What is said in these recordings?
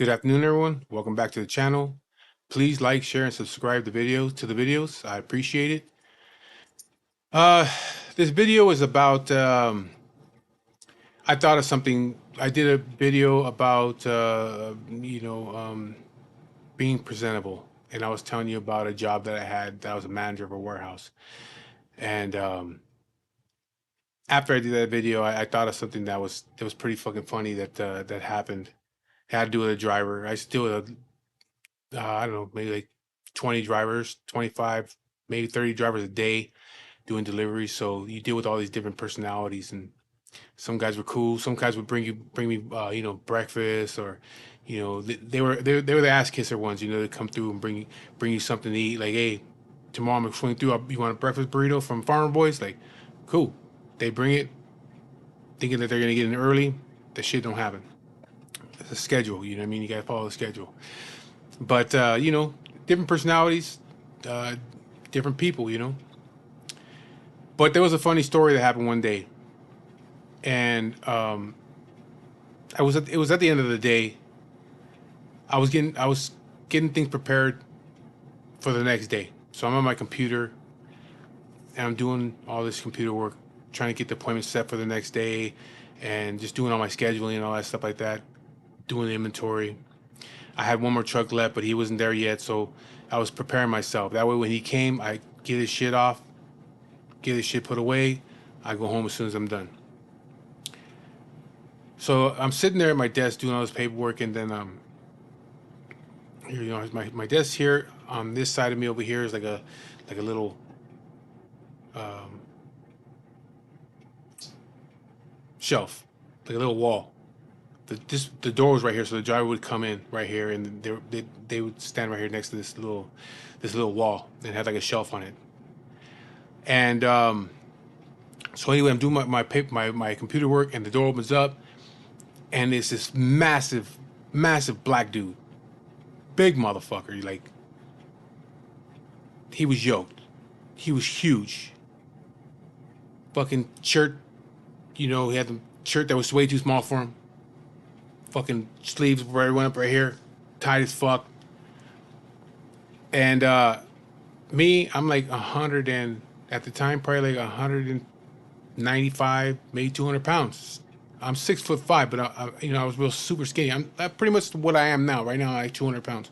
Good afternoon, everyone. Welcome back to the channel. Please like, share, and subscribe the videos. I appreciate it. Uh, this video is about. I thought of something. I did a video about being presentable, and I was telling you about a job that I had. That I was a manager of a warehouse, and after I did that video, I thought of something that was pretty fucking funny that happened. It had to do with a driver. I still I don't know, maybe like 20 drivers, 25, maybe 30 drivers a day doing deliveries. So you deal with all these different personalities, and some guys were cool. Some guys would bring me, breakfast, or, they were the ass kisser ones. They come through and bring you something to eat. Like, hey, tomorrow I'm gonna swing through. You want a breakfast burrito from Farmer Boys? Like, cool. They bring it, thinking that they're gonna get in early. That shit don't happen. It's a schedule. You know what I mean? You gotta follow the schedule. But different personalities, uh, different people. But there was a funny story that happened one day, and it was at the end of the day. I was getting things prepared for the next day. So I'm on my computer and I'm doing all this computer work, trying to get the appointment set for the next day, and just doing all my scheduling and all that stuff like that. Doing the inventory. I had one more truck left, but he wasn't there yet, so I was preparing myself. That way, when he came, I get his shit off, get his shit put away. I go home as soon as I'm done. So I'm sitting there at my desk doing all this paperwork, and then here, my desk here. On this side of me over here is like a little um, shelf, like a little wall. The door was right here, so the driver would come in right here, and they would stand right here next to this little wall, and had like a shelf on it. And so anyway, I'm doing my paper, my computer work, and the door opens up, and it's this massive black dude, big motherfucker. Like, he was yoked, he was huge. Fucking shirt, he had the shirt that was way too small for him. Fucking sleeves where went up right here, tight as fuck. And me, I'm like 100 and at the time probably like 195, maybe 200 pounds. I'm 6'5", but I was real super skinny. I'm pretty much what I am now. Right now, I'm like 200 pounds.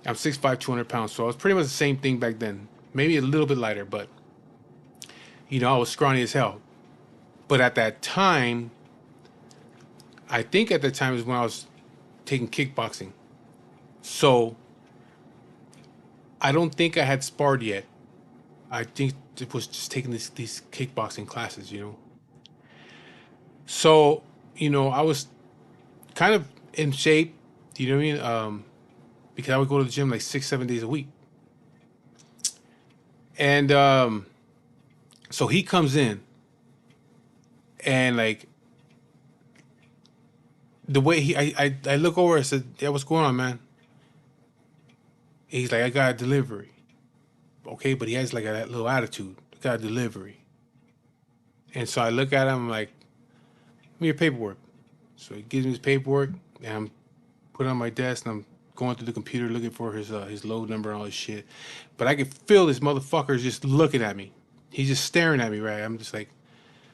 I'm 6'5", 200 pounds. So I was pretty much the same thing back then. Maybe a little bit lighter, but I was scrawny as hell. But at that time, I think at the time is when I was taking kickboxing. So I don't think I had sparred yet. I think it was just taking these kickboxing classes. So, I was kind of in shape, you know what I mean? Because I would go to the gym like 6, 7 days a week. And so he comes in, and like the way I look over, I said, yeah, what's going on, man? He's like, I got a delivery. Okay, but he has like that little attitude. I got a delivery. And so I look at him, I'm like, give me your paperwork. So he gives me his paperwork, and I'm putting it on my desk, and I'm going through the computer looking for his load number and all this shit. But I can feel this motherfucker is just looking at me. He's just staring at me, right? I'm just like,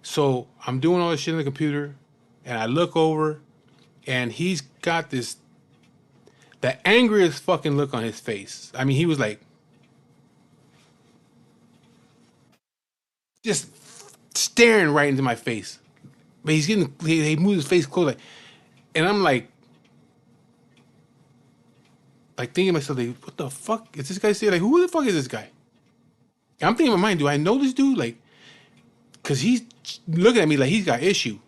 so I'm doing all this shit on the computer, and I look over, and he's got the angriest fucking look on his face. I mean, he was like, just staring right into my face. But he moved his face closer, and I'm like thinking to myself, like, what the fuck is this guy saying? Like, who the fuck is this guy? And I'm thinking in my mind, do I know this dude? Like, cause he's looking at me like he's got issue.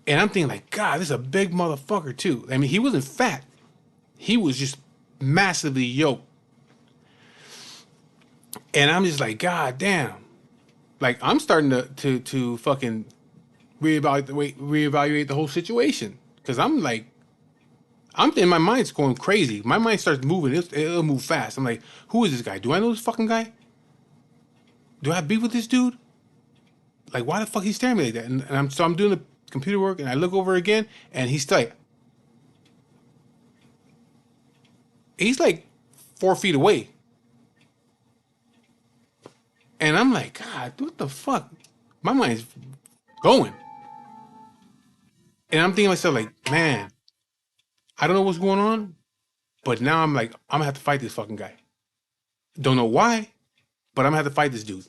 And I'm thinking like, God, this is a big motherfucker too. I mean, he wasn't fat. He was just massively yoked. And I'm just like, God damn. Like I'm starting to fucking reevaluate the whole situation. Cause I'm like, I'm in my mind's going crazy. My mind starts moving. It'll move fast. I'm like, who is this guy? Do I know this fucking guy? Do I have beef with this dude? Like, why the fuck he's staring at me like that? And I'm doing the computer work, and I look over again, and he's like 4 feet away, and I'm like, God, what the fuck? My mind's going, and I'm thinking to myself like, man, I don't know what's going on, but now I'm like, I'm gonna have to fight this fucking guy. Don't know why, but I'm gonna have to fight this dude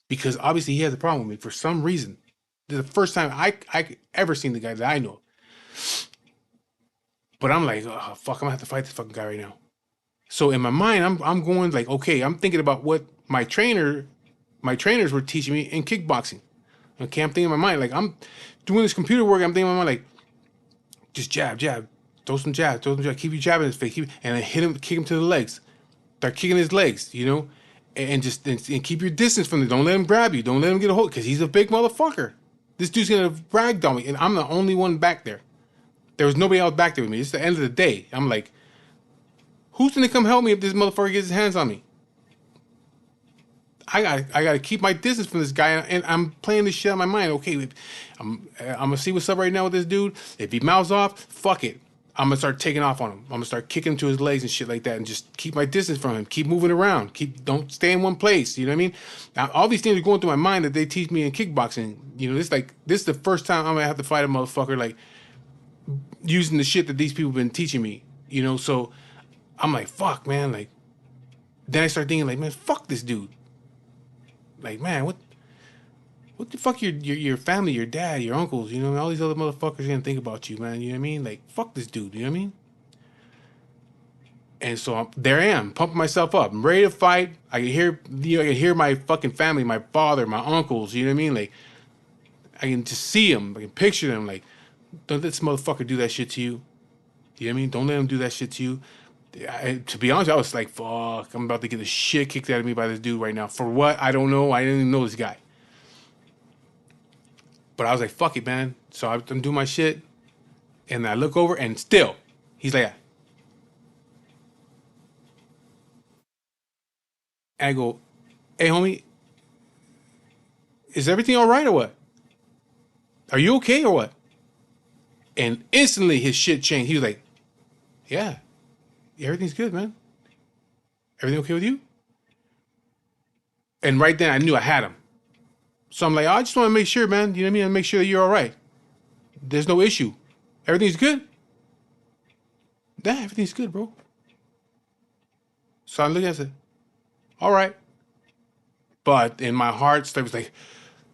because obviously he has a problem with me for some reason. This is the first time I ever seen the guy that I know. But I'm like, oh fuck, I'm gonna have to fight this fucking guy right now. So in my mind, I'm going like, okay, I'm thinking about what my trainers were teaching me in kickboxing. Okay, I'm thinking in my mind, like I'm doing this computer work, I'm thinking in my mind, like, just jab, jab, throw some jabs, keep you jabbing his face, and then hit him, kick him to the legs. Start kicking his legs, and just and keep your distance from him. Don't let him grab you. Don't let him get a hold, because he's a big motherfucker. This dude's gonna ragdoll me, and I'm the only one back there. There was nobody else back there with me. It's the end of the day. I'm like, who's gonna come help me if this motherfucker gets his hands on me? I gotta keep my distance from this guy, and I'm playing this shit on my mind. Okay, I'm gonna see what's up right now with this dude. If he mouths off, fuck it. I'm gonna start taking off on him. I'm gonna start kicking him to his legs and shit like that, and just keep my distance from him. Keep moving around. Don't stay in one place. You know what I mean? Now, all these things are going through my mind that they teach me in kickboxing. This is the first time I'm gonna have to fight a motherfucker like using the shit that these people have been teaching me. So I'm like, fuck, man. Like, then I start thinking like, man, fuck this dude. Like, man, what the fuck your family, your dad, your uncles, all these other motherfuckers gonna think about you, man. You know what I mean? Like, fuck this dude, you know what I mean? And so there I am, pumping myself up. I'm ready to fight. I can hear my fucking family, my father, my uncles, you know what I mean? Like, I can just see them, I can picture them, like, don't let this motherfucker do that shit to you. You know what I mean? Don't let him do that shit to you. To be honest, I was like, fuck, I'm about to get the shit kicked out of me by this dude right now. For what? I don't know. I didn't even know this guy. But I was like, fuck it, man. So I'm doing my shit. And I look over and still, he's like, and I go, hey, homie, is everything all right or what? Are you okay or what? And instantly his shit changed. He was like, yeah, everything's good, man. Everything okay with you? And right then I knew I had him. So I'm like, I just want to make sure, man. You know what I mean? I make sure that you're all right. There's no issue. Everything's good. Yeah, everything's good, bro. So I look at it and said, all right. But in my heart, I was like,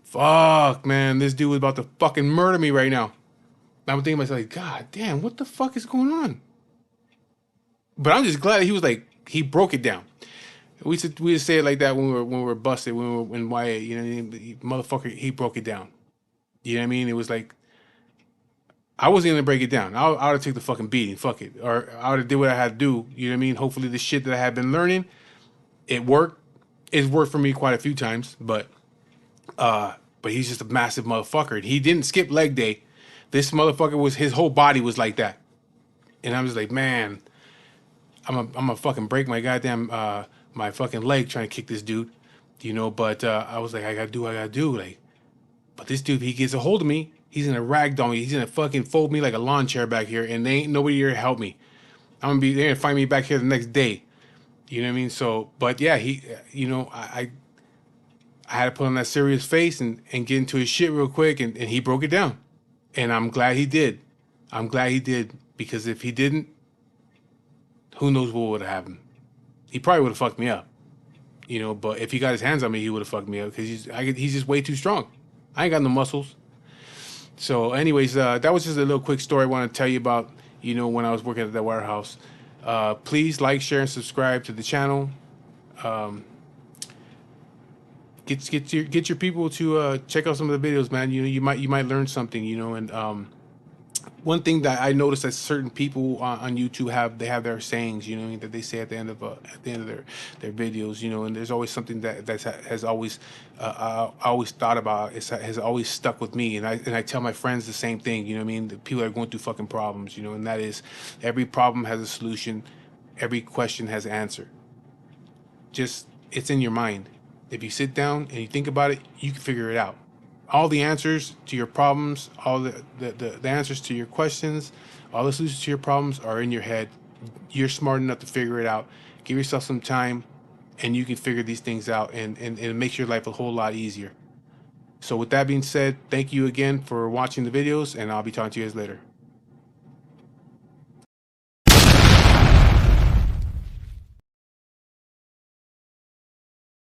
fuck, man, this dude was about to fucking murder me right now. And I'm thinking to myself, like, God damn, what the fuck is going on? But I'm just glad that he was like, he broke it down. We just say it like that when we were busted, when we were in YA, motherfucker, he broke it down. You know what I mean? It was like, I wasn't gonna break it down. I would have took the fucking beating. Fuck it. Or I would have did what I had to do. You know what I mean? Hopefully the shit that I had been learning, it worked. It's worked for me quite a few times, but he's just a massive motherfucker. And he didn't skip leg day. This motherfucker his whole body was like that. And I'm just like, man, I'm gonna fucking break my goddamn my fucking leg trying to kick this dude. But I was like, I gotta do what I gotta do. Like, but this dude, he gets a hold of me. He's gonna ragdoll me. He's gonna fucking fold me like a lawn chair back here, and there ain't nobody here to help me. They're gonna find me back here the next day. You know what I mean? So, but yeah, I had to put on that serious face and get into his shit real quick, and he broke it down. And I'm glad he did. I'm glad he did, because if he didn't, who knows what would have happened. He probably would have fucked me up. But if he got his hands on me, he would have fucked me up, because he's just way too strong. I ain't got no muscles. So, anyways, that was just a little quick story I want to tell you about, when I was working at the warehouse. Please like, share, and subscribe to the channel. Get your people to check out some of the videos, man. You might learn something, and one thing that I noticed that certain people on YouTube have their sayings, you know, that they say at the end of their videos, you know, and there's always something that has always I always thought about. Has always stuck with me, and I tell my friends the same thing. You know what I mean? The people that are going through fucking problems, you know, and that is every problem has a solution, every question has an answer. Just it's in your mind. If you sit down and you think about it, you can figure it out. All the answers to your problems, all the answers to your questions, all the solutions to your problems are in your head. You're smart enough to figure it out. Give yourself some time and you can figure these things out, and it makes your life a whole lot easier. So with that being said, thank you again for watching the videos, and I'll be talking to you guys later.